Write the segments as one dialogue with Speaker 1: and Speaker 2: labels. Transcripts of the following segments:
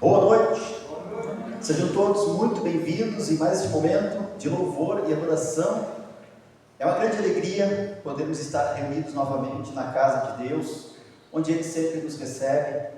Speaker 1: Boa noite. Sejam todos muito bem-vindos em mais este momento de louvor e adoração. É uma grande alegria podermos estar reunidos novamente na casa de Deus, onde Ele sempre nos recebe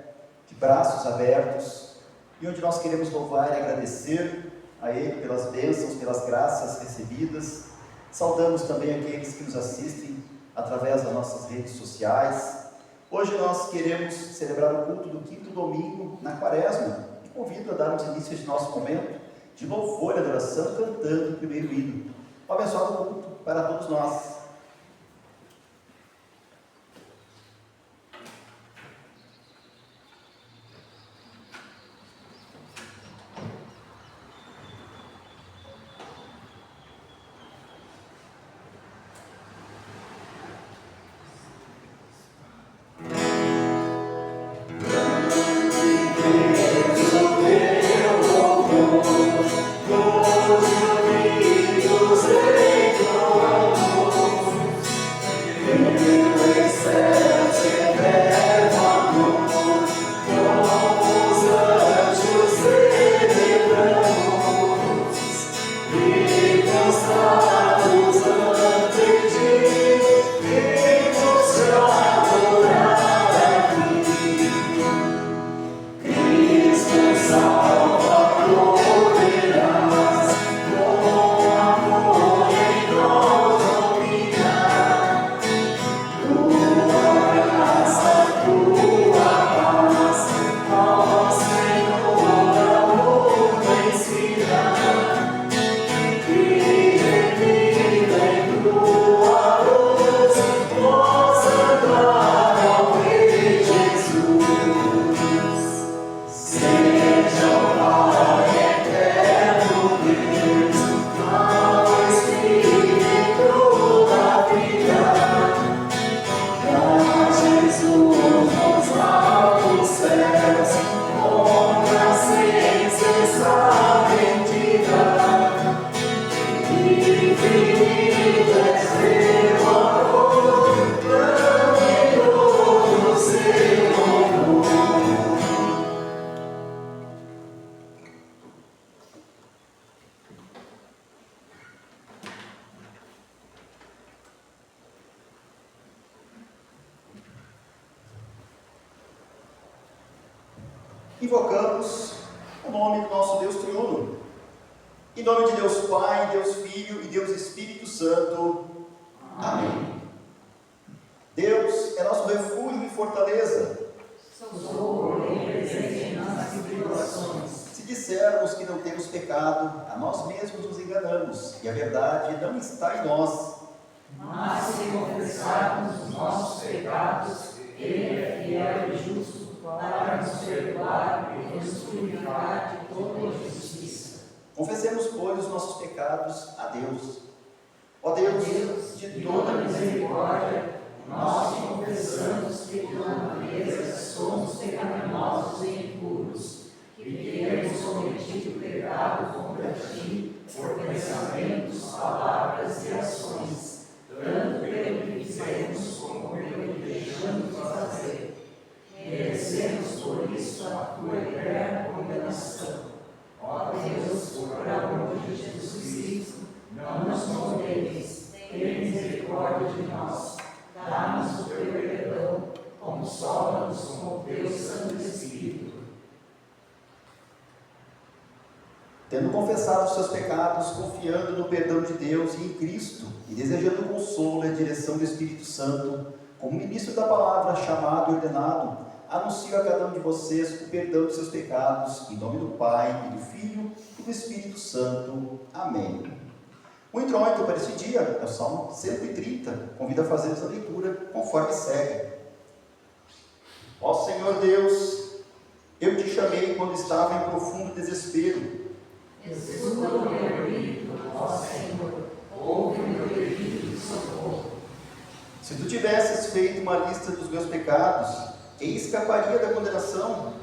Speaker 1: de braços abertos e onde nós queremos louvar e agradecer a Ele pelas bênçãos, pelas graças recebidas. Saudamos também aqueles que nos assistem através das nossas redes sociais. Hoje nós queremos celebrar o culto do quinto domingo na Quaresma. E convido a darmos início a este nosso momento de louvor e adoração, cantando o primeiro hino. Um abençoado culto para todos nós. Invocamos o nome do nosso Deus triuno. Em nome de Deus Pai, Deus Filho e Deus Espírito Santo. Amém. Deus é nosso refúgio e fortaleza.
Speaker 2: Socorro e presente nas tribulações.
Speaker 1: Se dissermos que não temos pecado, a nós mesmos nos enganamos, e a verdade não está em nós.
Speaker 2: Mas se confessarmos os nossos pecados, Ele é fiel e justo para nos perdoar e nos purificar de toda injustiça.
Speaker 1: Confessemos, pois, os nossos pecados a Deus. Ó Deus,
Speaker 2: de toda misericórdia, nós te confessamos que de tua natureza somos pecaminosos e impuros, que temos cometido pecado contra ti por pensamentos, palavras e ações, tanto pelo que fizemos como pelo que deixamos de fazer. Merecemos por isso a tua eterna condenação. Ó Deus, por amor de Jesus Cristo, não nos condenes, tem misericórdia de nós, dá-nos o teu perdão, consola-nos com o teu Santo Espírito.
Speaker 1: Tendo confessado os seus pecados, confiando no perdão de Deus e em Cristo, e desejando consolo e a direção do Espírito Santo, como ministro da palavra chamado e ordenado, anuncio a cada um de vocês o perdão de seus pecados, em nome do Pai, e do Filho, e do Espírito Santo. Amém. O introito para este dia é o Salmo 130, convido a fazer essa leitura conforme segue. Ó Senhor Deus, eu te chamei quando estava em profundo desespero.
Speaker 2: Escuta o meu grito, ó Senhor, ouve o meu pedido de socorro.
Speaker 1: Se tu tivesses feito uma lista dos meus pecados, quem escaparia da condenação?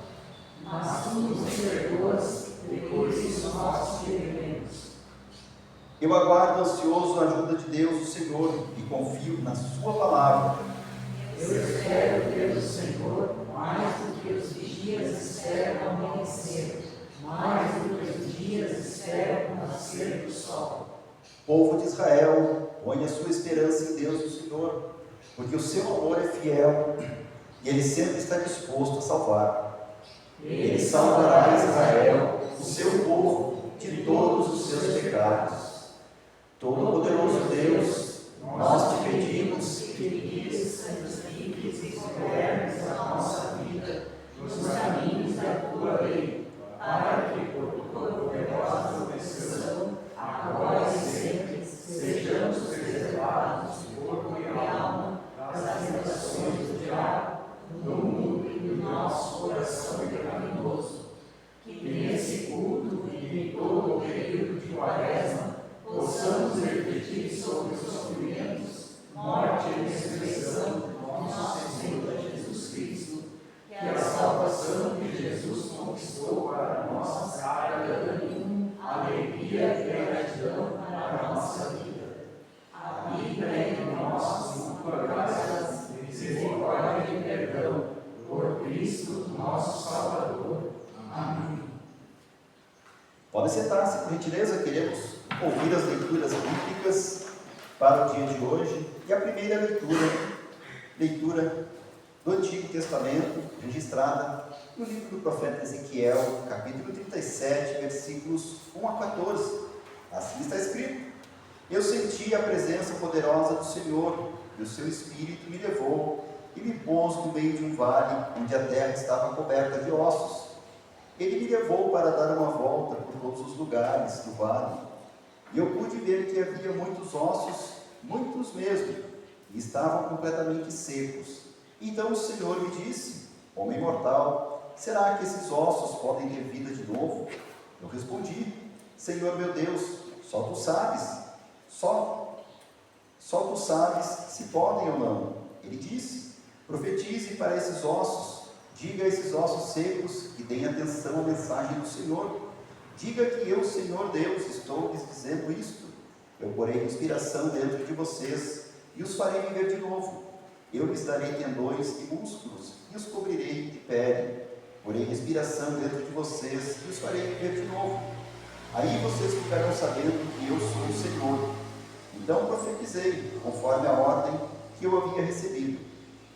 Speaker 2: Mas tu nos perdoas depois dos nossos ferimentos.
Speaker 1: Eu aguardo ansioso a ajuda de Deus, o Senhor, e confio na sua palavra.
Speaker 2: Eu espero pelo Senhor, mais do que os vigias esperam o amanhecer, mais do que os dias esperam o nascer do sol.
Speaker 1: Povo de Israel, ponha sua esperança em Deus, o Senhor, porque o seu amor é fiel e Ele sempre está disposto a salvar. Ele salvará Israel, o seu povo, de todos os seus pecados. Todo-Poderoso Deus, nós te pedimos que guies, santifiques e governes a nossa vida nos caminhos da tua lei, para que, por tua poderosa proteção, agora e sempre, sejamos preservados de corpo e alma das tentações do diabo, no mundo e no nosso coração pecaminoso. Que nesse culto e em todo o período de Quaresma possamos refletir sobre os sofrimentos, morte e ressurreição do nosso Senhor Jesus Cristo, que a salvação que Jesus conquistou para nós traga ânimo, alegria e gratidão para a nossa vida. Habita em nós, com tua graça, misericórdia e perdão, por Cristo nosso Salvador. Amém. Pode sentar-se, por gentileza, queremos ouvir as leituras bíblicas para o dia de hoje. E a primeira leitura do Antigo Testamento, registrada no livro do profeta Ezequiel, capítulo 37, versículos 1 a 14. Assim está escrito: Eu senti a presença poderosa do Senhor, e o seu Espírito me levou e me pôs no meio de um vale, onde a terra estava coberta de ossos. Ele me levou para dar uma volta por todos os lugares do vale, e eu pude ver que havia muitos ossos, muitos mesmo, e estavam completamente secos. Então o Senhor me disse: Homem mortal, será que esses ossos podem ter vida de novo? Eu respondi: Senhor meu Deus, só tu sabes, só tu sabes se podem ou não. Ele disse: Profetize para esses ossos, diga a esses ossos secos que deem atenção à mensagem do Senhor. Diga que eu, Senhor Deus, estou lhes dizendo isto. Eu porei respiração dentro de vocês e os farei viver de novo. Eu lhes darei tendões e músculos e os cobrirei de pele. Porei respiração dentro de vocês e os farei viver de novo. Aí vocês ficarão sabendo que eu sou o Senhor. Então profetizei, conforme a ordem que eu havia recebido.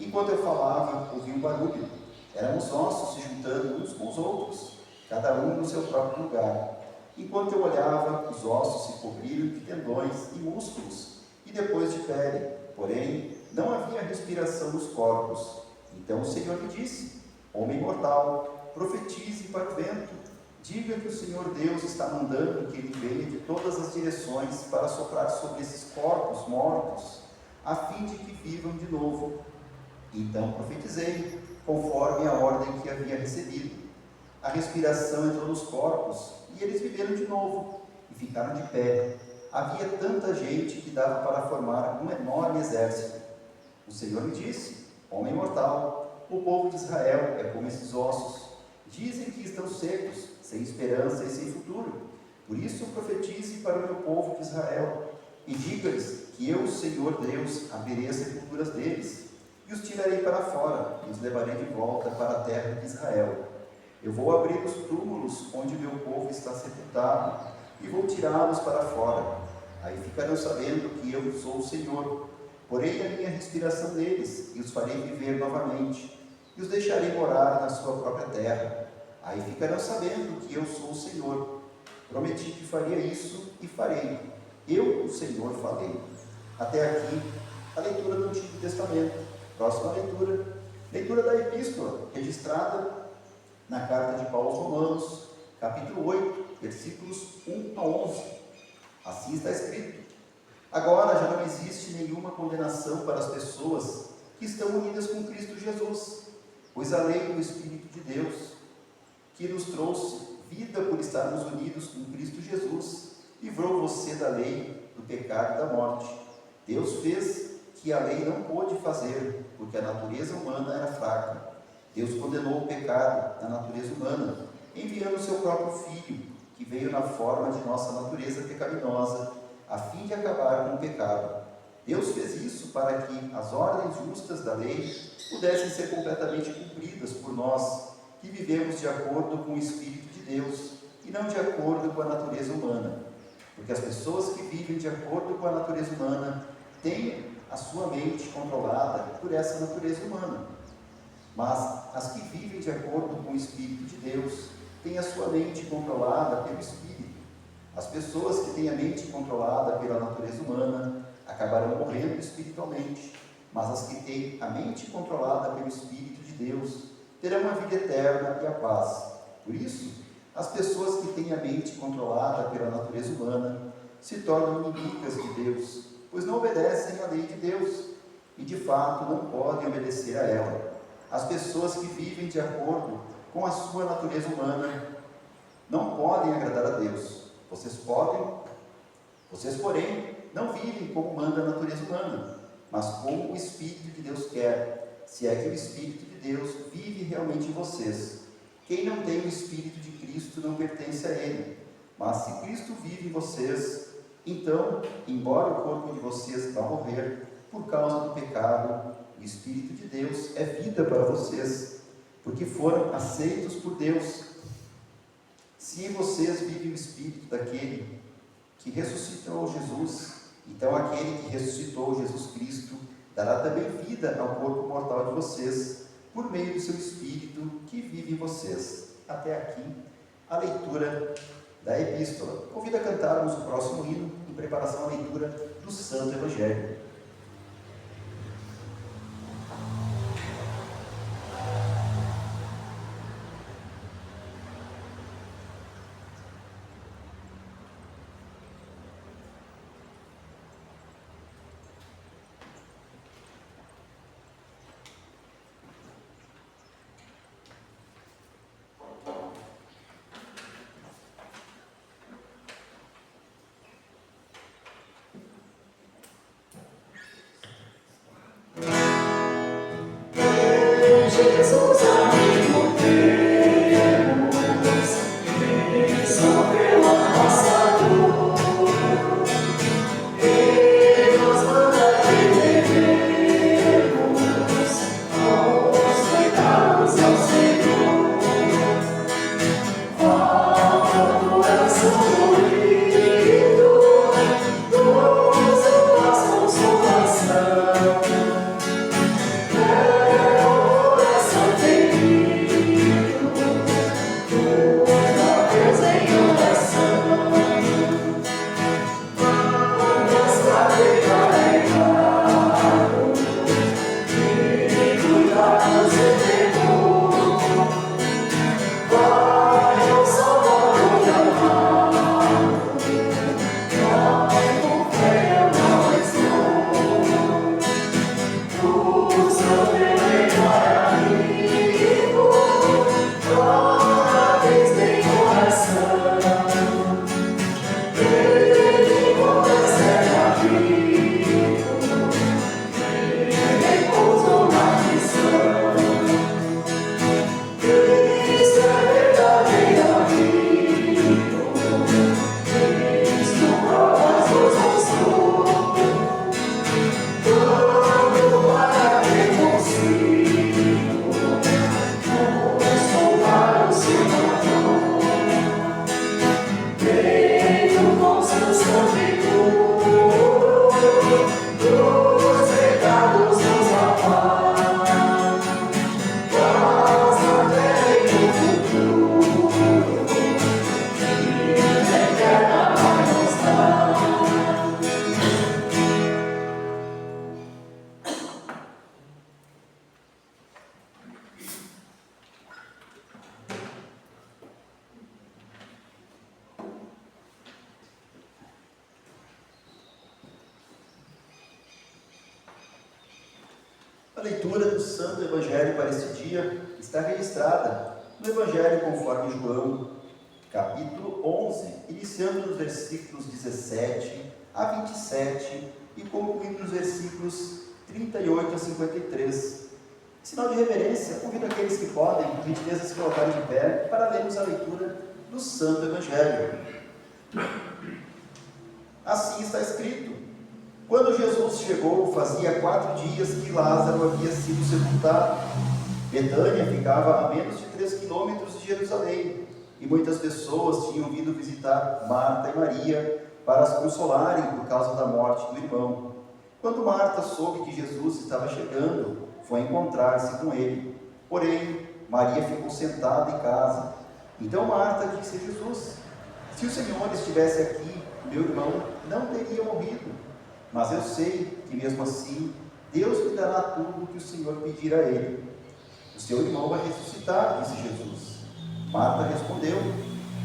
Speaker 1: Enquanto eu falava, ouvi um barulho. Eram os ossos se juntando uns com os outros, cada um no seu próprio lugar. Enquanto eu olhava, os ossos se cobriram de tendões e músculos, e depois de pele. Porém, não havia respiração nos corpos. Então o Senhor me disse: Homem mortal, profetize para o vento. Diga que o Senhor Deus está mandando que ele venha de todas as direções para soprar sobre esses corpos mortos, a fim de que vivam de novo. Então profetizei, conforme a ordem que havia recebido. A respiração entrou nos corpos, e eles viveram de novo, e ficaram de pé. Havia tanta gente que dava para formar um enorme exército. O Senhor me disse: Homem mortal, o povo de Israel é como esses ossos. Dizem que estão secos, sem esperança e sem futuro. Por isso profetize para o meu povo de Israel, e diga-lhes que eu, Senhor Deus, abrirei as sepulturas deles, e os tirarei para fora, e os levarei de volta para a terra de Israel. Eu vou abrir os túmulos onde meu povo está sepultado, e vou tirá-los para fora. Aí ficarão sabendo que eu sou o Senhor. Porei a minha respiração neles, e os farei viver novamente, e os deixarei morar na sua própria terra. Aí ficarão sabendo que eu sou o Senhor. Prometi que faria isso, e farei. Eu, o Senhor, falei. Até aqui, a leitura do Antigo Testamento. Próxima leitura. Leitura da Epístola, registrada na carta de Paulo aos Romanos, capítulo 8, versículos 1 a 11. Assim está escrito: Agora já não existe nenhuma condenação para as pessoas que estão unidas com Cristo Jesus, pois a lei do Espírito de Deus, que nos trouxe vida por estarmos unidos com Cristo Jesus, livrou você da lei, do pecado e da morte. Deus fez que a lei não pôde fazer, porque a natureza humana era fraca. Deus condenou o pecado na natureza humana, enviando o seu próprio Filho, que veio na forma de nossa natureza pecaminosa, a fim de acabar com o pecado. Deus fez isso para que as ordens justas da lei pudessem ser completamente cumpridas por nós, que vivemos de acordo com o Espírito de Deus e não de acordo com a natureza humana. Porque as pessoas que vivem de acordo com a natureza humana têm a sua mente controlada por essa natureza humana. Mas as que vivem de acordo com o Espírito de Deus têm a sua mente controlada pelo Espírito. As pessoas que têm a mente controlada pela natureza humana acabarão morrendo espiritualmente, mas as que têm a mente controlada pelo Espírito de Deus terão a vida eterna e a paz. Por isso, as pessoas que têm a mente controlada pela natureza humana se tornam inimigas de Deus, pois não obedecem à lei de Deus e de fato não podem obedecer a ela. As pessoas que vivem de acordo com a sua natureza humana não podem agradar a Deus. Vocês, porém, não vivem como manda a natureza humana, mas como o Espírito de Deus quer, se é que o Espírito de Deus vive realmente em vocês. Quem não tem o Espírito de Cristo não pertence a Ele, mas se Cristo vive em vocês, então, embora o corpo de vocês vá morrer por causa do pecado, o Espírito de Deus é vida para vocês, porque foram aceitos por Deus. Se em vocês vive o Espírito daquele que ressuscitou Jesus, então aquele que ressuscitou Jesus Cristo dará também vida ao corpo mortal de vocês, por meio do seu Espírito que vive em vocês. Até aqui a leitura da Epístola. Convido a cantarmos o próximo hino em preparação à leitura do Santo Evangelho.
Speaker 2: Jesus, amigo temos, Ele sofreu a nossa dor, Ele nos manda que devemos aos pecados ao Senhor. Volta o coração dorido, nos faz consolação.
Speaker 1: A leitura do Santo Evangelho para este dia está registrada no Evangelho conforme João, capítulo 11, iniciando nos versículos 17 a 27 e concluindo nos versículos 38 a 53. Em sinal de reverência, convido aqueles que podem, por gentileza, se colocarem de pé para lermos a leitura do Santo Evangelho. Assim está escrito: Quando Jesus chegou, fazia 4 dias que Lázaro havia sido sepultado. Betânia ficava a menos de 3 quilômetros de Jerusalém, e muitas pessoas tinham vindo visitar Marta e Maria para as consolarem por causa da morte do irmão. Quando Marta soube que Jesus estava chegando, foi encontrar-se com ele. Porém, Maria ficou sentada em casa. Então Marta disse a Jesus: se o Senhor estivesse aqui, meu irmão não teria morrido. Mas eu sei que mesmo assim, Deus lhe dará tudo o que o Senhor pedir a ele. O seu irmão vai ressuscitar, disse Jesus. Marta respondeu: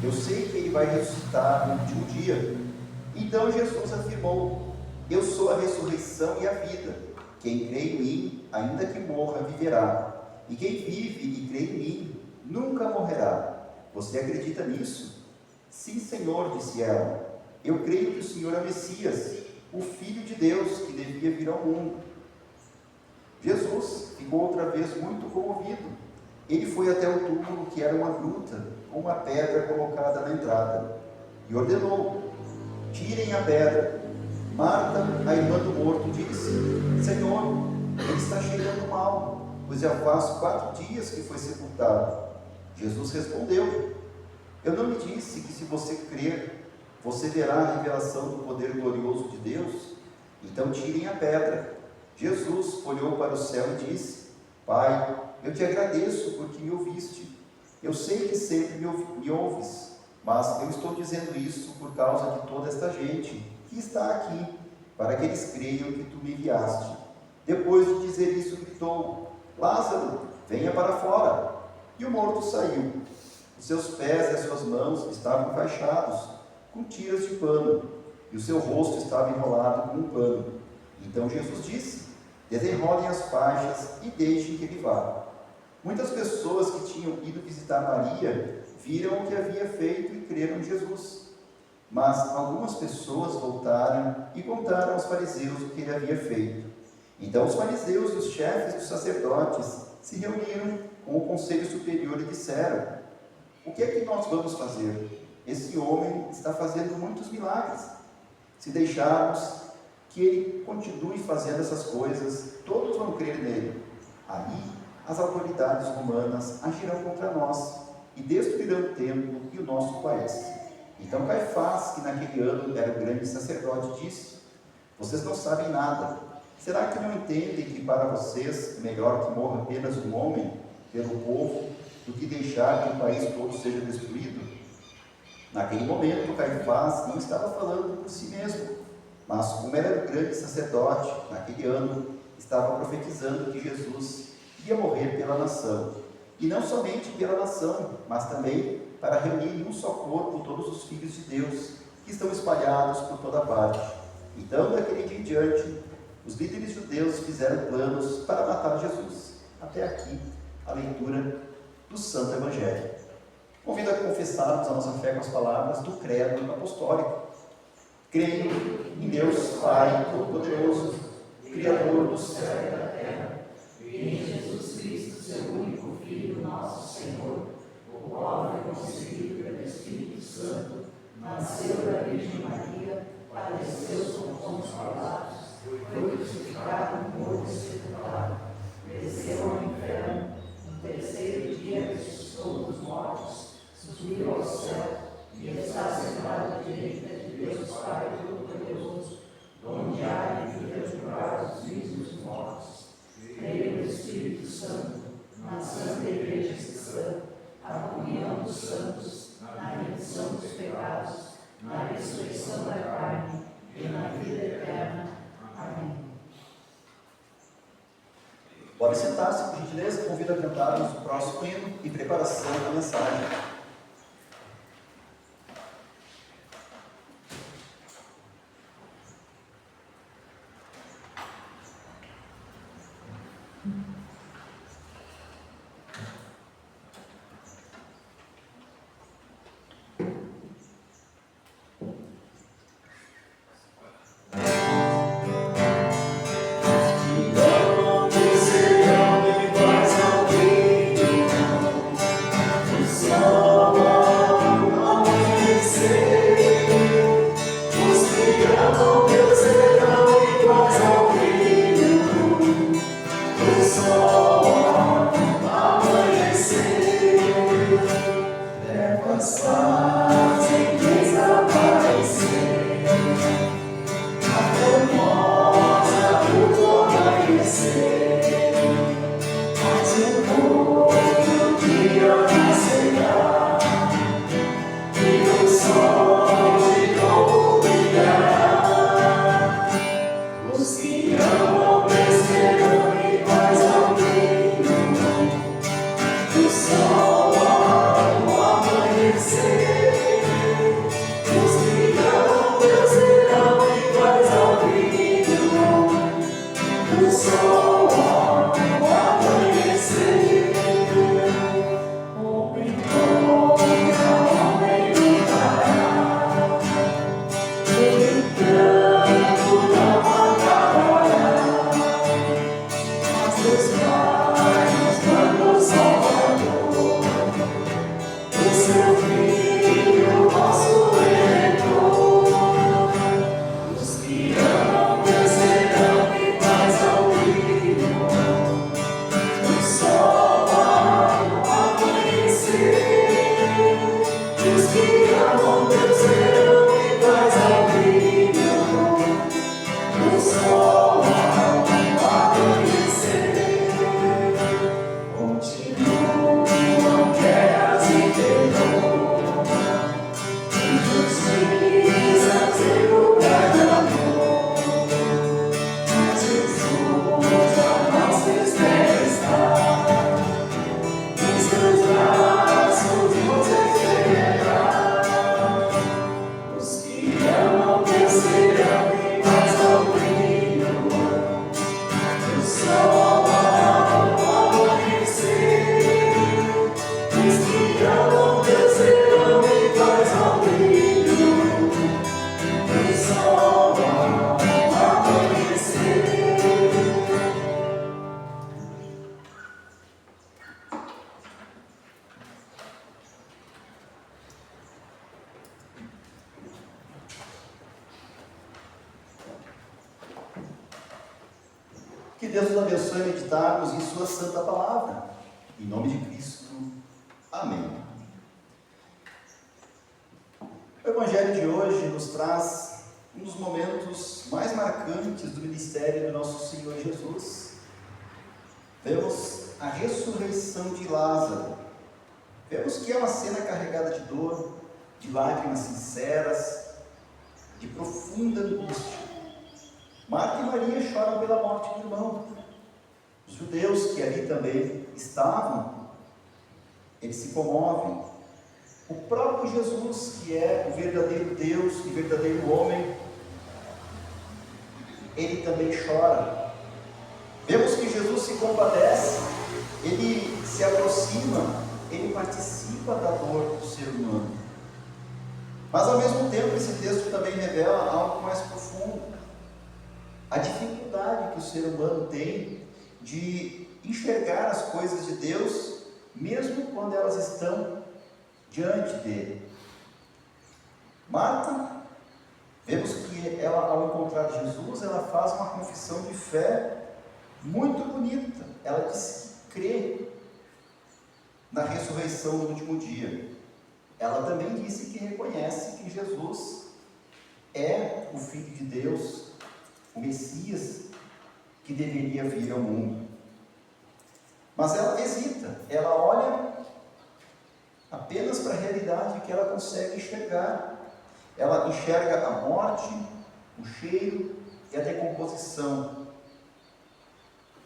Speaker 1: eu sei que ele vai ressuscitar no último dia. Então Jesus afirmou: eu sou a ressurreição e a vida. Quem crê em mim, ainda que morra, viverá. E quem vive e crê em mim, nunca morrerá. Você acredita nisso? Sim, Senhor, disse ela. Eu creio que o Senhor é o Messias, o Filho de Deus, que devia vir ao mundo. Jesus ficou outra vez muito comovido. Ele foi até o túmulo, que era uma gruta, com uma pedra colocada na entrada, e ordenou: tirem a pedra. Marta, a irmã do morto, disse: Senhor, ele está cheirando mal, pois já faz 4 dias que foi sepultado. Jesus respondeu: eu não lhe disse que se você crer, você verá a revelação do poder glorioso de Deus? Então tirem a pedra. Jesus olhou para o céu e disse: Pai, eu te agradeço porque me ouviste. Eu sei que sempre me ouves, mas eu estou dizendo isso por causa de toda esta gente que está aqui, para que eles creiam que tu me enviaste. Depois de dizer isso, gritou: Lázaro, venha para fora. E o morto saiu. Os seus pés e as suas mãos estavam enfaixados com tiras de pano, e o seu rosto estava enrolado com um pano. Então Jesus disse: desenrolem as faixas e deixem que ele vá. Muitas pessoas que tinham ido visitar Maria viram o que havia feito e creram em Jesus. Mas algumas pessoas voltaram e contaram aos fariseus o que ele havia feito. Então os fariseus e os chefes dos sacerdotes se reuniram com o conselho superior e disseram: o que é que nós vamos fazer? Esse homem está fazendo muitos milagres. Se deixarmos que ele continue fazendo essas coisas, todos vão crer nele. Aí as autoridades romanas agirão contra nós e destruirão o templo e o nosso país. Então Caifás, que naquele ano era o grande sacerdote, disse: vocês não sabem nada. Será que não entendem que para vocês é melhor que morra apenas um homem pelo povo do que deixar que o país todo seja destruído? Naquele momento Caifás não estava falando por si mesmo, mas como era o grande sacerdote, naquele ano estava profetizando que Jesus ia morrer pela nação. E não somente pela nação, mas também para reunir em um só corpo todos os filhos de Deus, que estão espalhados por toda parte. Então, daquele dia em diante, os líderes judeus fizeram planos para matar Jesus. Até aqui, a leitura do Santo Evangelho. Convido a confessarmos a nossa fé com as palavras do credo apostólico. Creio em Deus Pai Todo-Poderoso, Criador do céu e da terra, e em Jesus Cristo, seu único Filho, nosso Senhor, o qual foi concebido pelo Espírito Santo, nasceu da Virgem Maria, padeceu sob Pôncio Pilatos, foi crucificado, morto e sepultado, desceu ao inferno, no terceiro dia ressuscitou dos mortos, subiu ao céu e está sentado à direita de Deus Pai Todo-Poderoso, onde há de vir julgar os vivos e os mortos. Creio no Espírito Santo, na Santa Igreja Cristã, a comunhão dos santos, na remissão dos pecados, na ressurreição da carne e na vida eterna. Amém. Pode sentar-se, por gentileza. Convido a cantarmos o próximo hino em preparação da mensagem.
Speaker 2: Oh
Speaker 1: Deus nos abençoe a meditarmos em sua santa palavra. Em nome de Cristo. Amém. O Evangelho de hoje nos traz um dos momentos mais marcantes do ministério do nosso Senhor Jesus. Vemos a ressurreição de Lázaro. Vemos que é uma cena carregada de dor, de lágrimas sinceras, de profunda angústia. Marta e Maria choram pela morte do irmão. Os judeus que ali também estavam, eles se comovem. O próprio Jesus, que é o verdadeiro Deus, o verdadeiro homem, ele também chora. Vemos que Jesus se compadece, ele se aproxima, ele participa da dor do ser humano. Mas ao mesmo tempo esse texto também revela algo mais profundo. A dificuldade que o ser humano tem de enxergar as coisas de Deus, mesmo quando elas estão diante dele. Marta, vemos que ela, ao encontrar Jesus, ela faz uma confissão de fé muito bonita. Ela diz que crê na ressurreição do último dia. Ela também disse que reconhece que Jesus é o Filho de Deus, o Messias que deveria vir ao mundo. Mas ela hesita, ela olha apenas para a realidade que ela consegue enxergar. Ela enxerga a morte, o cheiro e a decomposição.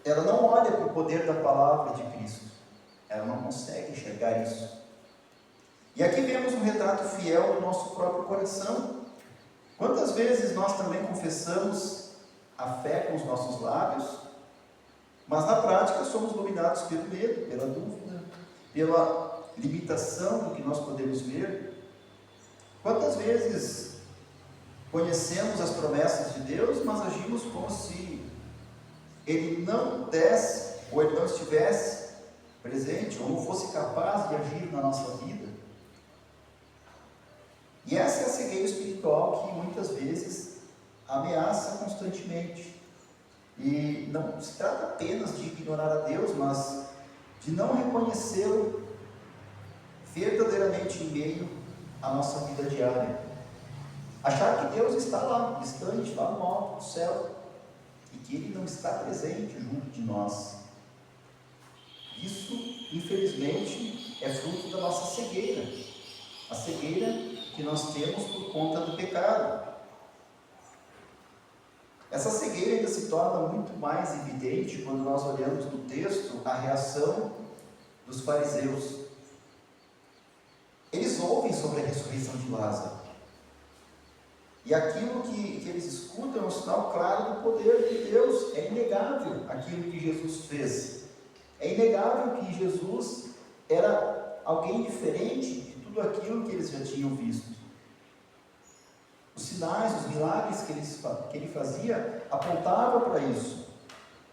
Speaker 1: Ela não olha para o poder da palavra de Cristo. Ela não consegue enxergar isso. E aqui vemos um retrato fiel do nosso próprio coração. Quantas vezes nós também confessamos a fé com os nossos lábios, mas na prática somos dominados pelo medo, pela dúvida, pela limitação do que nós podemos ver. Quantas vezes conhecemos as promessas de Deus, mas agimos como se Ele não desse, ou Ele não estivesse presente, ou não fosse capaz de agir na nossa vida? E essa é a cegueira espiritual que muitas vezes ameaça constantemente. E não se trata apenas de ignorar a Deus, mas de não reconhecê-lo verdadeiramente em meio à nossa vida diária. Achar que Deus está lá, distante, lá no alto do céu, e que Ele não está presente junto de nós. Isso, infelizmente, é fruto da nossa cegueira. A cegueira que nós temos por conta do pecado. Essa cegueira ainda se torna muito mais evidente quando nós olhamos no texto a reação dos fariseus. Eles ouvem sobre a ressurreição de Lázaro. E aquilo que eles escutam é um sinal claro do poder de Deus. É inegável aquilo que Jesus fez. É inegável que Jesus era alguém diferente de tudo aquilo que eles já tinham visto. Os sinais, os milagres que ele fazia apontavam para isso.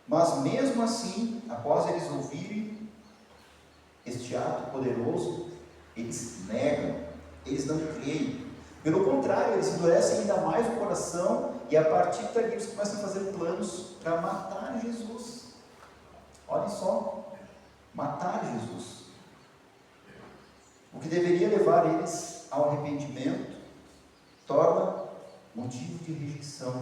Speaker 1: Mas mesmo assim, após eles ouvirem este ato poderoso, eles negam, eles não creem. Pelo contrário, eles endurecem ainda mais o coração e a partir dali eles começam a fazer planos para matar Jesus. Olhem só, matar Jesus. O que deveria levar eles ao arrependimento torna motivo de rejeição.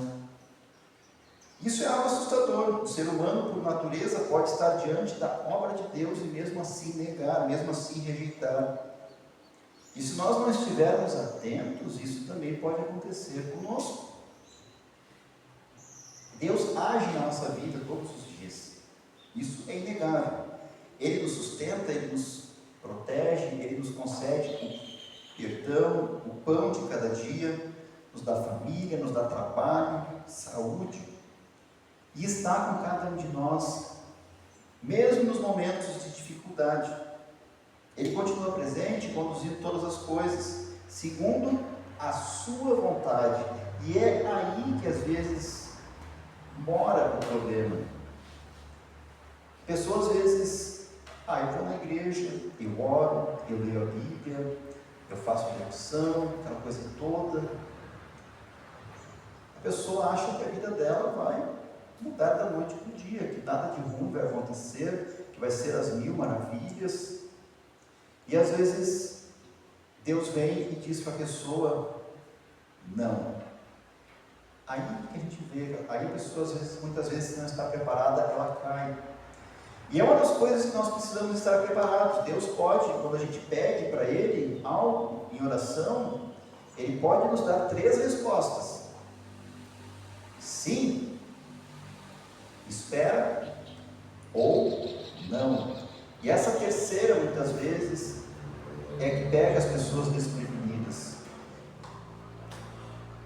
Speaker 1: Isso é algo assustador. O ser humano, por natureza, pode estar diante da obra de Deus e mesmo assim negar, mesmo assim rejeitar. E se nós não estivermos atentos, isso também pode acontecer conosco. Deus age na nossa vida todos os dias. Isso é inegável. Ele nos sustenta, Ele nos protege, Ele nos concede o perdão, o pão de cada dia, nos dá família, nos dá trabalho, saúde. E está com cada um de nós, mesmo nos momentos de dificuldade. Ele continua presente, conduzindo todas as coisas, segundo a sua vontade. E é aí que às vezes mora o problema. Pessoas às vezes, eu vou na igreja, eu oro, eu leio a Bíblia, eu faço devoção, aquela coisa toda. A pessoa acha que a vida dela vai mudar da noite para o dia, que nada de ruim vai acontecer, que vai ser as mil maravilhas. E às vezes Deus vem e diz para a pessoa, não. Aí que a gente vê, aí a pessoa muitas vezes não está preparada, ela cai. E é uma das coisas que nós precisamos estar preparados. Deus pode, quando a gente pede para Ele algo em oração, Ele pode nos dar 3 respostas. Sim, espera, ou não. E essa terceira, muitas vezes, é que pega as pessoas desprevenidas.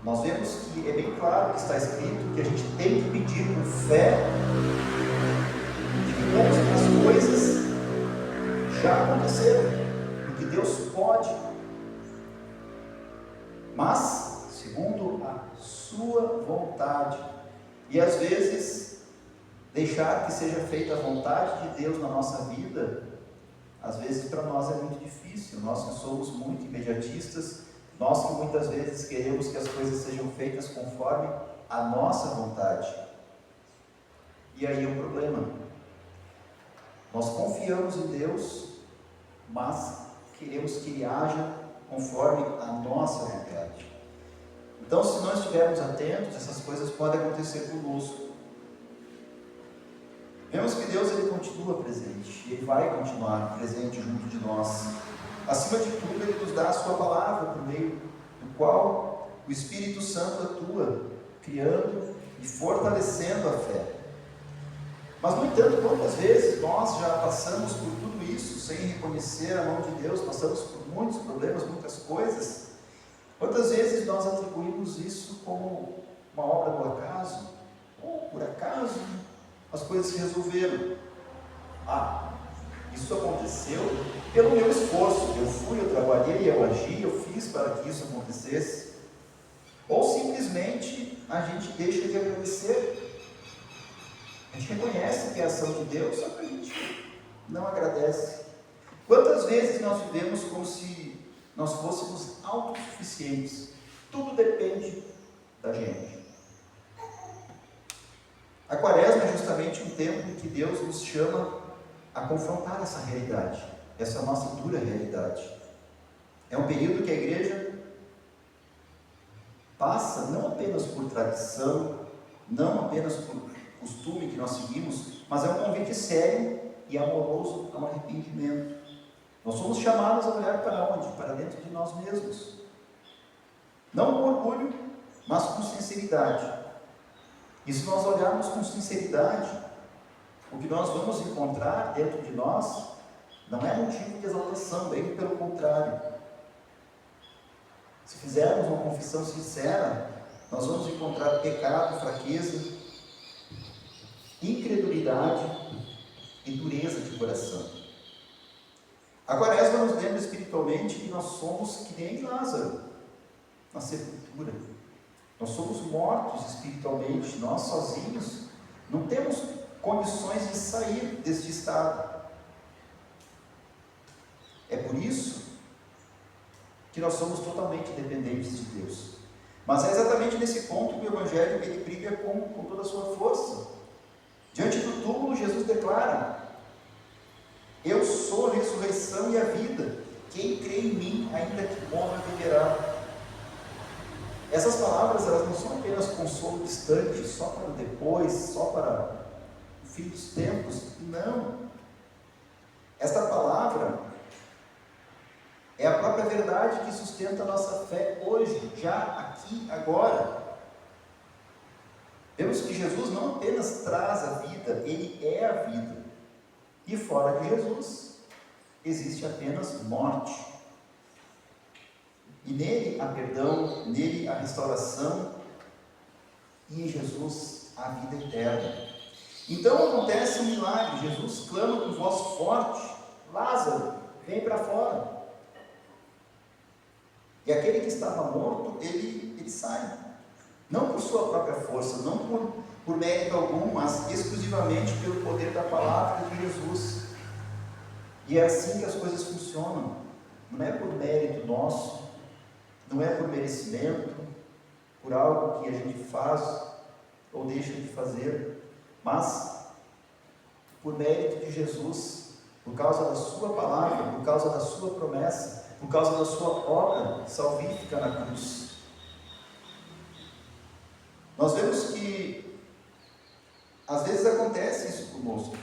Speaker 1: Nós vemos que é bem claro que está escrito que a gente tem que pedir com fé, de como as coisas já aconteceram, porque Deus pode, mas segundo a sua vontade. E às vezes deixar que seja feita a vontade de Deus na nossa vida, às vezes para nós é muito difícil. Nós que somos muito imediatistas, nós que muitas vezes queremos que as coisas sejam feitas conforme a nossa vontade. E aí é um problema. Nós confiamos em Deus, mas queremos que Ele haja conforme a nossa vontade. Então, se nós estivermos atentos, essas coisas podem acontecer conosco. Vemos que Deus, Ele continua presente, Ele vai continuar presente junto de nós. Acima de tudo, Ele nos dá a sua palavra, por meio do qual o Espírito Santo atua, criando e fortalecendo a fé. Mas, no entanto, quantas vezes nós já passamos por tudo isso, sem reconhecer a mão de Deus, passamos por muitos problemas, muitas coisas. Quantas vezes nós atribuímos isso como uma obra do acaso, ou por acaso as coisas se resolveram. Isso aconteceu pelo meu esforço, eu fui, eu trabalhei, eu agi, eu fiz para que isso acontecesse. Ou simplesmente a gente deixa de agradecer. A gente reconhece que é a ação de Deus, só que a gente não agradece. Quantas vezes nós vivemos como se nós fôssemos autossuficientes? Tudo depende da gente. A Quaresma é justamente um tempo em que Deus nos chama a confrontar essa realidade, essa nossa dura realidade. É um período que a igreja passa não apenas por tradição, não apenas por costume que nós seguimos, mas é um convite sério e amoroso ao arrependimento. Nós somos chamados a olhar para onde? Para dentro de nós mesmos. Não com orgulho, mas com sinceridade. E se nós olharmos com sinceridade, o que nós vamos encontrar dentro de nós não é motivo de exaltação, bem pelo contrário. Se fizermos uma confissão sincera, nós vamos encontrar pecado, fraqueza, incredulidade e dureza de coração. A Quaresma nos lembra espiritualmente que nós somos que nem Lázaro na sepultura. Nós somos mortos espiritualmente, nós sozinhos não temos condições de sair deste estado. É por isso que nós somos totalmente dependentes de Deus. Mas é exatamente nesse ponto que o Evangelho ele briga com toda a sua força. Diante do túmulo, Jesus declara: eu sou a ressurreição e a vida. Quem crê em mim, ainda que morra, viverá. Essas palavras, elas não são apenas consolo distante, só para o depois, só para o fim dos tempos. Não. Esta palavra é a própria verdade que sustenta a nossa fé hoje, já aqui, agora. Vemos que Jesus não apenas traz a vida, Ele é a vida. E fora de Jesus, existe apenas morte. E nele há perdão, nele há restauração, e em Jesus há vida eterna. Então acontece um milagre. Jesus clama com voz forte: Lázaro, vem para fora. E aquele que estava morto, ele sai. Não por sua própria força, não por mérito algum, mas exclusivamente pelo poder da palavra de Jesus. E é assim que as coisas funcionam. Não é por mérito nosso, não é por merecimento, por algo que a gente faz, ou deixam de fazer, mas por mérito de Jesus, por causa da sua palavra, por causa da sua promessa, por causa da sua obra salvífica na cruz. Nós vemos que às vezes acontece isso conosco.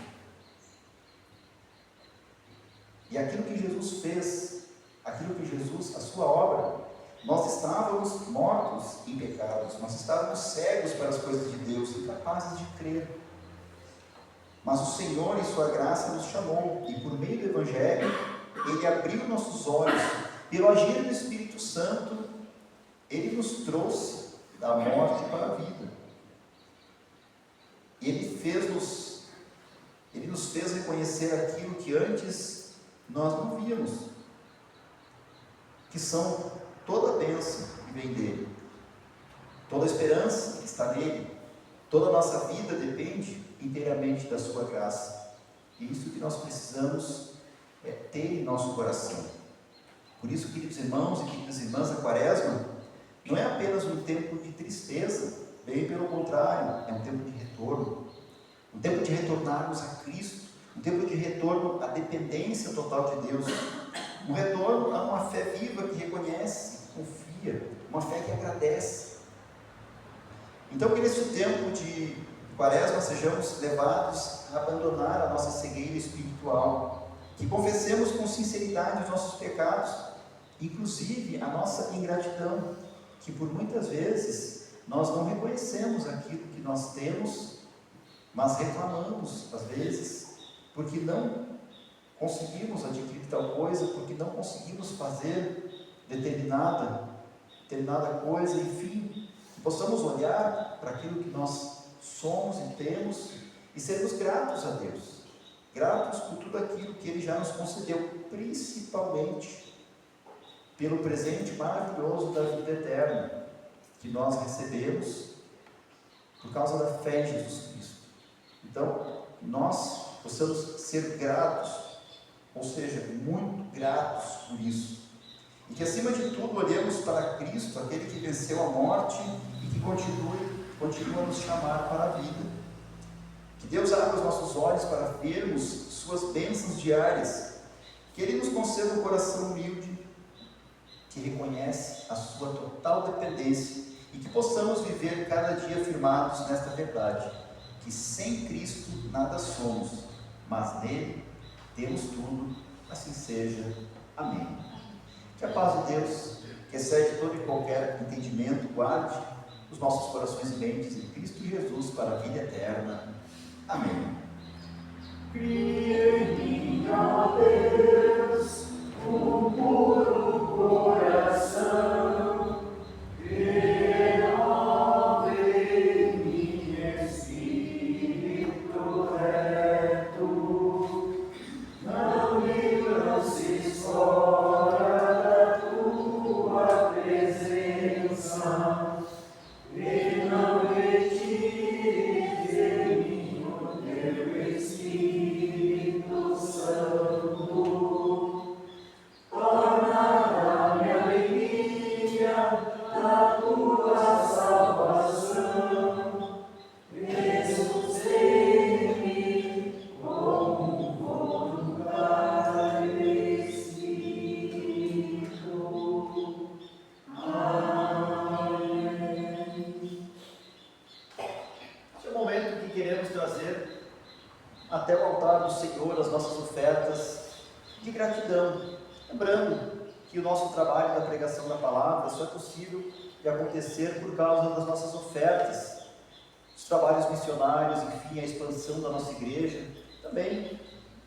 Speaker 1: E aquilo que Jesus fez, aquilo que Jesus, a sua obra, nós estávamos mortos em pecados, nós estávamos cegos para as coisas de Deus, incapazes de crer. Mas o Senhor, em sua graça, nos chamou, e por meio do Evangelho, Ele abriu nossos olhos, pelo agir do Espírito Santo, Ele nos trouxe da morte para a vida. Ele nos fez reconhecer aquilo que antes nós não víamos, que são toda a bênção que vem dele, toda a esperança que está nele, toda a nossa vida depende inteiramente da sua graça. E isso que nós precisamos ter em nosso coração. Por isso, queridos irmãos e queridas irmãs, a Quaresma não é apenas um tempo de tristeza, bem pelo contrário, é um tempo de retorno, um tempo de retornarmos a Cristo, um tempo de retorno à dependência total de Deus, um retorno a uma fé viva que reconhece, confia, uma fé que agradece. Então, que nesse tempo de Quaresma sejamos levados a abandonar a nossa cegueira espiritual, que confessemos com sinceridade os nossos pecados, inclusive a nossa ingratidão, que por muitas vezes nós não reconhecemos aquilo que nós temos, mas reclamamos às vezes, porque não conseguimos adquirir tal coisa, porque não conseguimos fazer determinada coisa, enfim, que possamos olhar para aquilo que nós somos e temos e sermos gratos a Deus, gratos por tudo aquilo que Ele já nos concedeu, principalmente pelo presente maravilhoso da vida eterna, que nós recebemos por causa da fé em Jesus Cristo. Então, nós possamos ser gratos, ou seja, muito gratos por isso. E que acima de tudo olhemos para Cristo, aquele que venceu a morte e que continua a nos chamar para a vida. Que Deus abra os nossos olhos para vermos suas bênçãos diárias. Que Ele nos conceda um coração humilde, que reconhece a sua total dependência e que possamos viver cada dia firmados nesta verdade, que sem Cristo nada somos, mas nele temos tudo, assim seja. Amém. Que a paz de Deus, que excede todo e qualquer entendimento, guarde os nossos corações e mentes em Cristo Jesus para a vida eterna. Amém.
Speaker 2: Cria em mim, ó Deus, um puro coração, renova em mim espírito reto, não me lances fora da tua presença, e não retires de mim o teu Espírito Santo. Torna-me a alegria da tua salvação, Jesus em mim como voluntário Espírito. Amém.
Speaker 1: Esse é o momento que queremos trazer até o altar do Senhor as nossas ofertas de gratidão, lembrando que o nosso trabalho da pregação da palavra só é possível de acontecer por causa das nossas ofertas, os trabalhos missionários, enfim, a expansão da nossa igreja também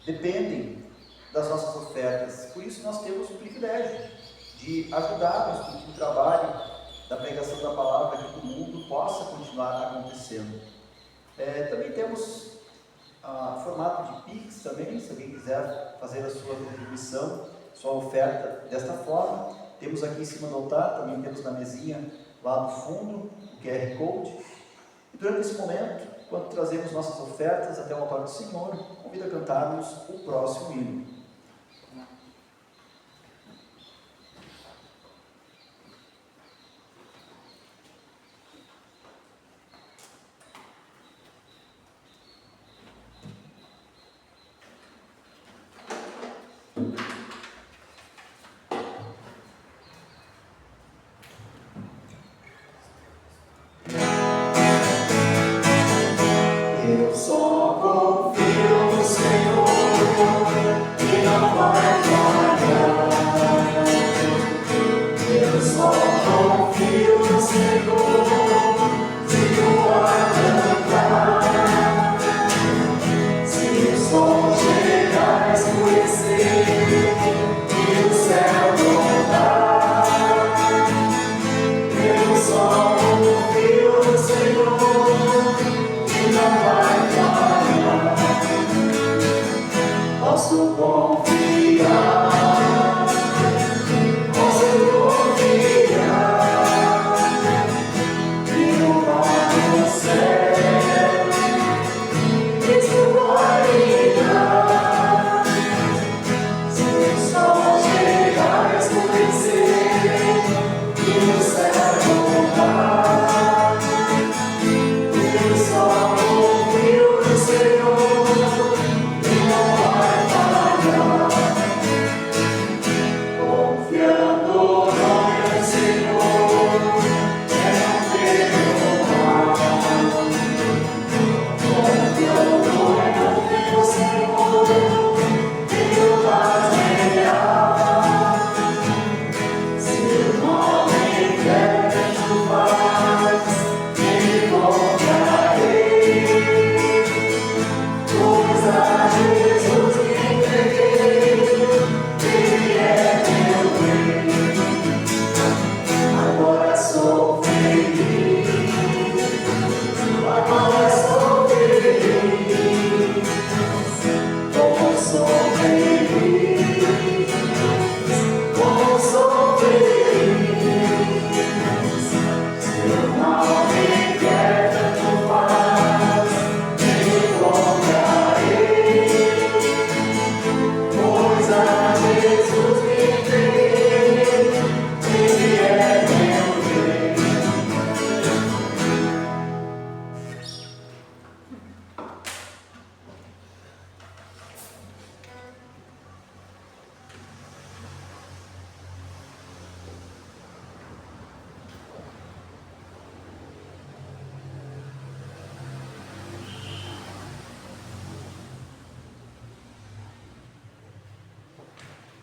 Speaker 1: dependem das nossas ofertas. Por isso nós temos o privilégio de ajudarmos para que o trabalho da pregação da palavra aqui no mundo possa continuar acontecendo. Também temos formato de Pix também, se alguém quiser fazer a sua contribuição, sua oferta desta forma. Temos aqui em cima do altar, também temos na mesinha lá no fundo o QR Code. E durante esse momento, quando trazemos nossas ofertas até o altar do Senhor, convido a cantarmos o próximo hino.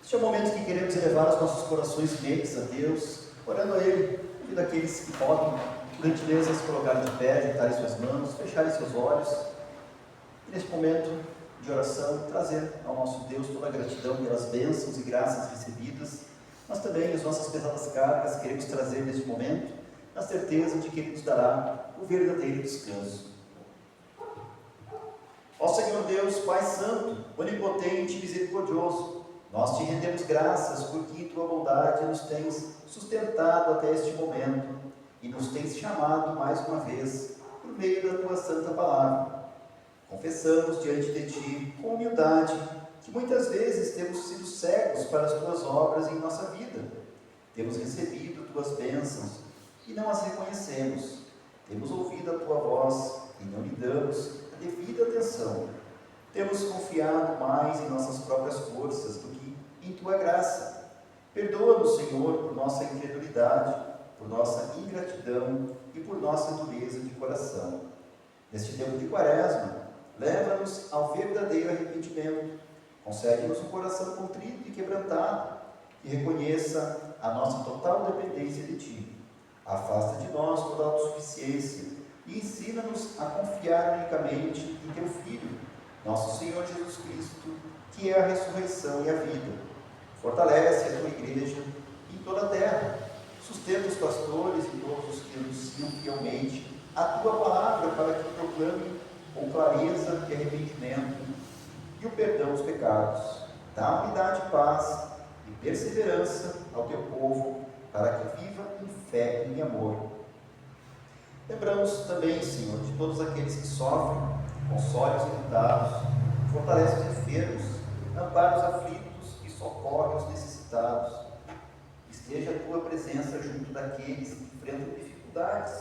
Speaker 1: Este é o momento que queremos elevar os nossos corações neles a Deus, orando a Ele, e daqueles que podem, por gentileza, se colocarem de pé, juntarem suas mãos, fecharem seus olhos, e neste momento de oração, trazer ao nosso Deus toda a gratidão pelas bênçãos e graças recebidas, mas também as nossas pesadas cargas queremos trazer neste momento, na certeza de que Ele nos dará o verdadeiro descanso. Ó Senhor Deus, Pai Santo, onipotente e misericordioso, nós te rendemos graças porque em tua bondade nos tens sustentado até este momento e nos tens chamado mais uma vez por meio da tua santa palavra. Confessamos diante de ti, com humildade, que muitas vezes temos sido cegos para as tuas obras em nossa vida. Temos recebido tuas bênçãos e não as reconhecemos. Temos ouvido a tua voz e não lhe damos a devida atenção. Temos confiado mais em nossas próprias forças do que em tua graça. Perdoa-nos, Senhor, por nossa incredulidade, por nossa ingratidão e por nossa dureza de coração. Neste tempo de Quaresma, leva-nos ao verdadeiro arrependimento. Concede-nos um coração contrito e quebrantado, que reconheça a nossa total dependência de ti. Afasta de nós toda autossuficiência e ensina-nos a confiar unicamente em teu Filho, nosso Senhor Jesus Cristo, que é a ressurreição e a vida. Fortalece a tua igreja em toda a terra. Sustenta os pastores e todos os que anunciam fielmente a tua palavra para que proclamem com clareza e arrependimento e o perdão dos pecados. Dá unidade e paz e perseverança ao teu povo para que viva em fé e em amor. Lembramos também, Senhor, de todos aqueles que sofrem, console os irritados, fortalece os enfermos, ampara os aflitos e socorre os necessitados. Esteja a tua presença junto daqueles que enfrentam dificuldades,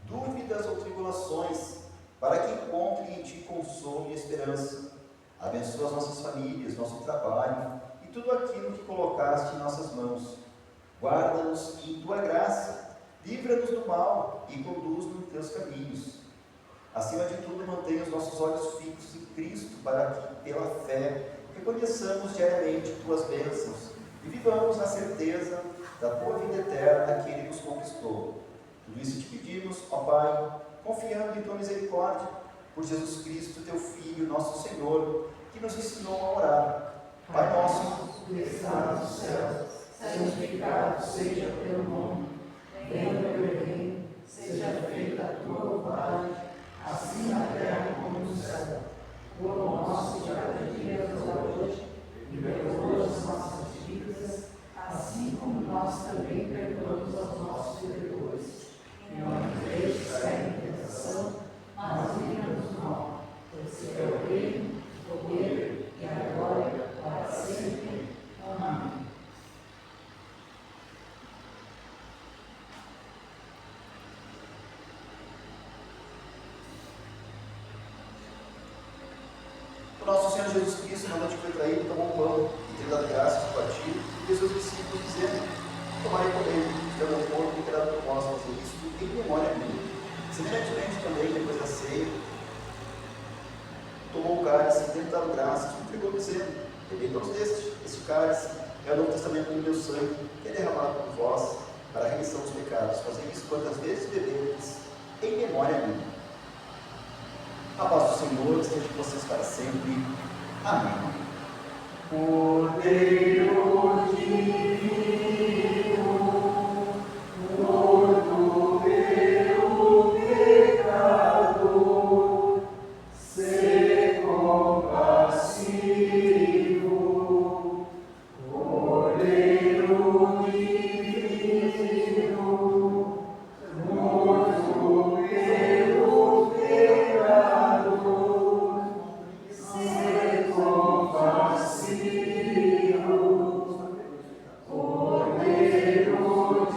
Speaker 1: dúvidas ou tribulações, para que encontrem em ti consolo e esperança. Abençoa as nossas famílias, nosso trabalho e tudo aquilo que colocaste em nossas mãos. Guarda-nos em tua graça, livra-nos do mal e conduz-nos em teus caminhos. Acima de tudo, mantenha os nossos olhos fixos em Cristo, para que, pela fé, reconheçamos diariamente tuas bênçãos e vivamos na certeza da tua vida eterna que Ele nos conquistou. Tudo isso te pedimos, ó Pai, confiando em tua misericórdia, por Jesus Cristo, teu Filho, nosso Senhor, que nos ensinou a orar. Pai nosso,
Speaker 2: que estás no céu, santificado seja o teu nome. Venha o teu reino, seja feita a tua vontade, assim na terra como no céu. O pão nosso de cada dia nos dá hoje, e perdoa as nossas dívidas, assim como nós também perdoamos aos nossos devedores. E não nos deixes cair em tentação, mas livra-nos do mal. Pois é o reino, o poder e a glória para sempre. Amém.
Speaker 1: o nosso Senhor Jesus Cristo, na noite que foi traído, tomou o pão e teve dado graças, partiu, e fez seus discípulos dizendo: tomarei por ele, este é o meu corpo que terá por vós, fazer isso em memória minha. Semelhantemente também, depois da ceia, tomou o cálice e tendo dado graças, o entregou dizendo: bebei todos este cálice é o Novo Testamento do meu sangue, que é derramado por vós para a remissão dos pecados. Fazei isso quantas vezes beberdes em memória minha. A paz do Senhor esteja com vocês para sempre. Amém.
Speaker 2: Cordeiro divino, morto pelo pecado, sê compassivo. Cordeiro divino, morto pelo pecado, sê compassivo. Cordeiro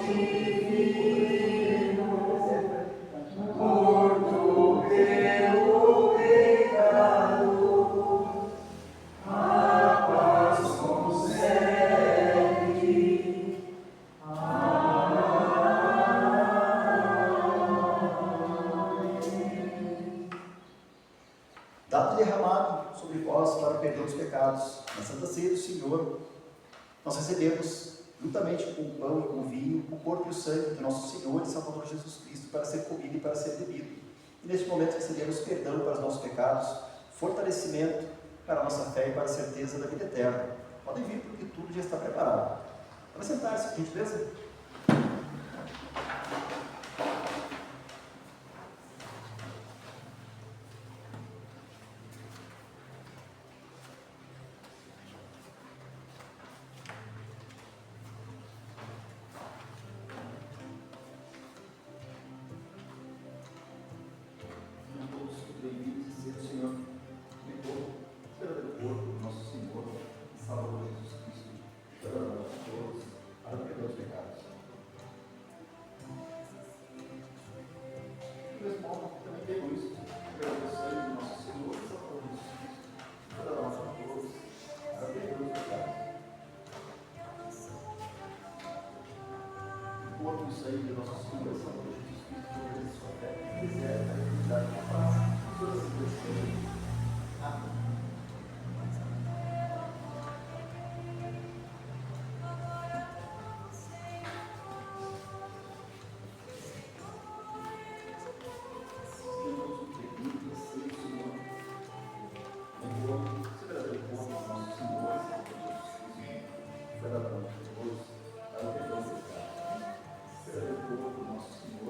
Speaker 2: divino, morto pelo pecado, a paz concede. Amém.
Speaker 1: Dado derramado sobre vós para o perdão dos pecados, na Santa Ceia do Senhor, nós recebemos, juntamente com o pão e com o vinho, o corpo e o sangue do nosso Senhor e Salvador Jesus Cristo, para ser comido e para ser bebido. E neste momento recebemos perdão para os nossos pecados, fortalecimento para a nossa fé e para a certeza da vida eterna. Podem vir, porque tudo já está preparado. Para sentar-se, por gentileza. Sejam todos bem-vindos e seja o Senhor de todo, pelo corpo do nosso Senhor e Salvador Jesus Cristo, pela nós todos, para o perdão dos pecados. E nesse momento também pelo isso, pelo sangue do nosso Senhor e Salvador Jesus Cristo, pela nós todos, para o perdão dos pecados. O corpo e o sangue do nosso Senhor e Salvador Jesus Cristo, por meio de sua fé, reserva a eternidade na paz, todas as pessoas. Amém. Nosso Senhor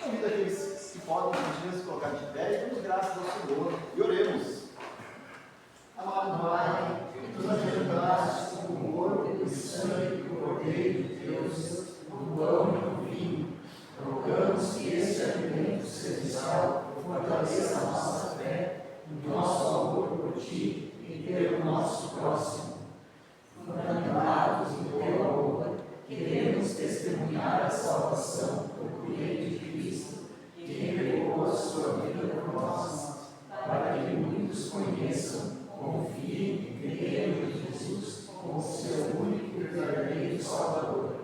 Speaker 1: Convido aqueles que podem se colocar de pé e damos graças ao Senhor e oremos.
Speaker 2: Amado Pai, que tu ajudaste com o corpo e o sangue do Cordeiro de Deus, o pão e o vinho, rogamos que este alimento celestial fortaleça a nossa fé, o nosso amor por ti e pelo nosso próximo. Fundamentados em teu amor, queremos testemunhar a salvação por meio de Cristo, que entregou a sua vida por nós, para que muitos conheçam, confiem e creiam em Jesus como seu único e verdadeiro Salvador,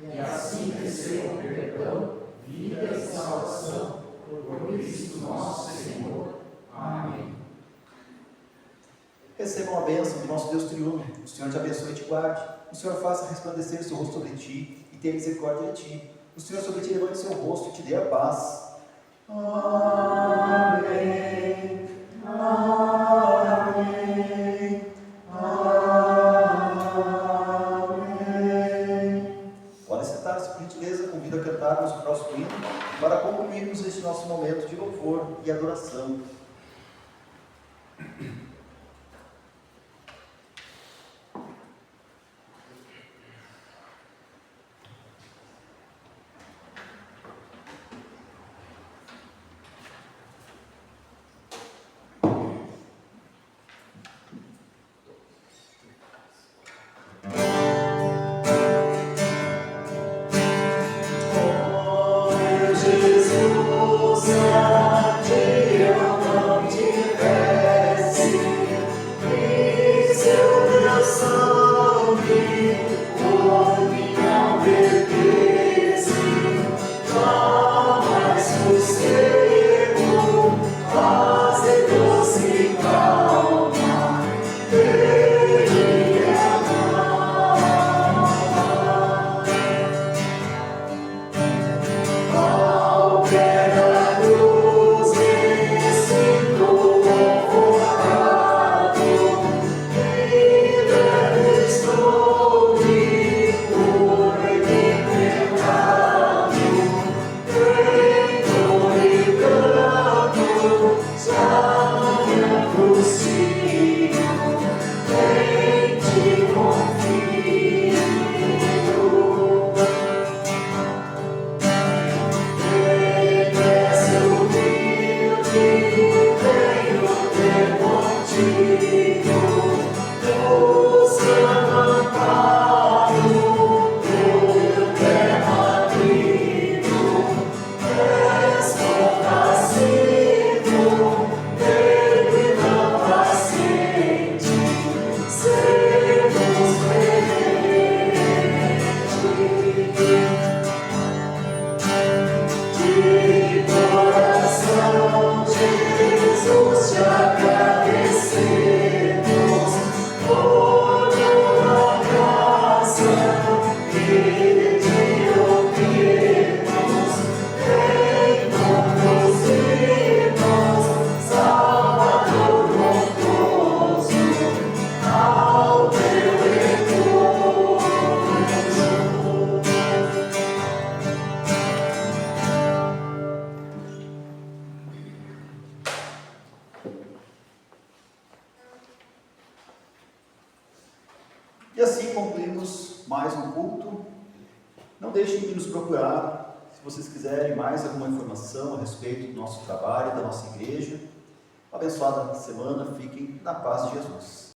Speaker 2: e assim recebam perdão, vida e salvação por Cristo nosso Senhor. Amém.
Speaker 1: Recebam a bênção do nosso Deus triuno. O Senhor te abençoe e te guarde. O Senhor faça resplandecer o seu rosto sobre ti e tenha misericórdia de ti. O Senhor sobre ti levante seu rosto e te dê a paz. Amém. Amém. Amém. Podem sentar-se, por gentileza. Convido a cantarmos o próximo hino para concluirmos este nosso momento de louvor e adoração.
Speaker 2: Jesus, a ti eu
Speaker 1: mais um culto. Não deixem de nos procurar se vocês quiserem mais alguma informação a respeito do nosso trabalho, da nossa igreja. Abençoada semana, fiquem na paz de Jesus.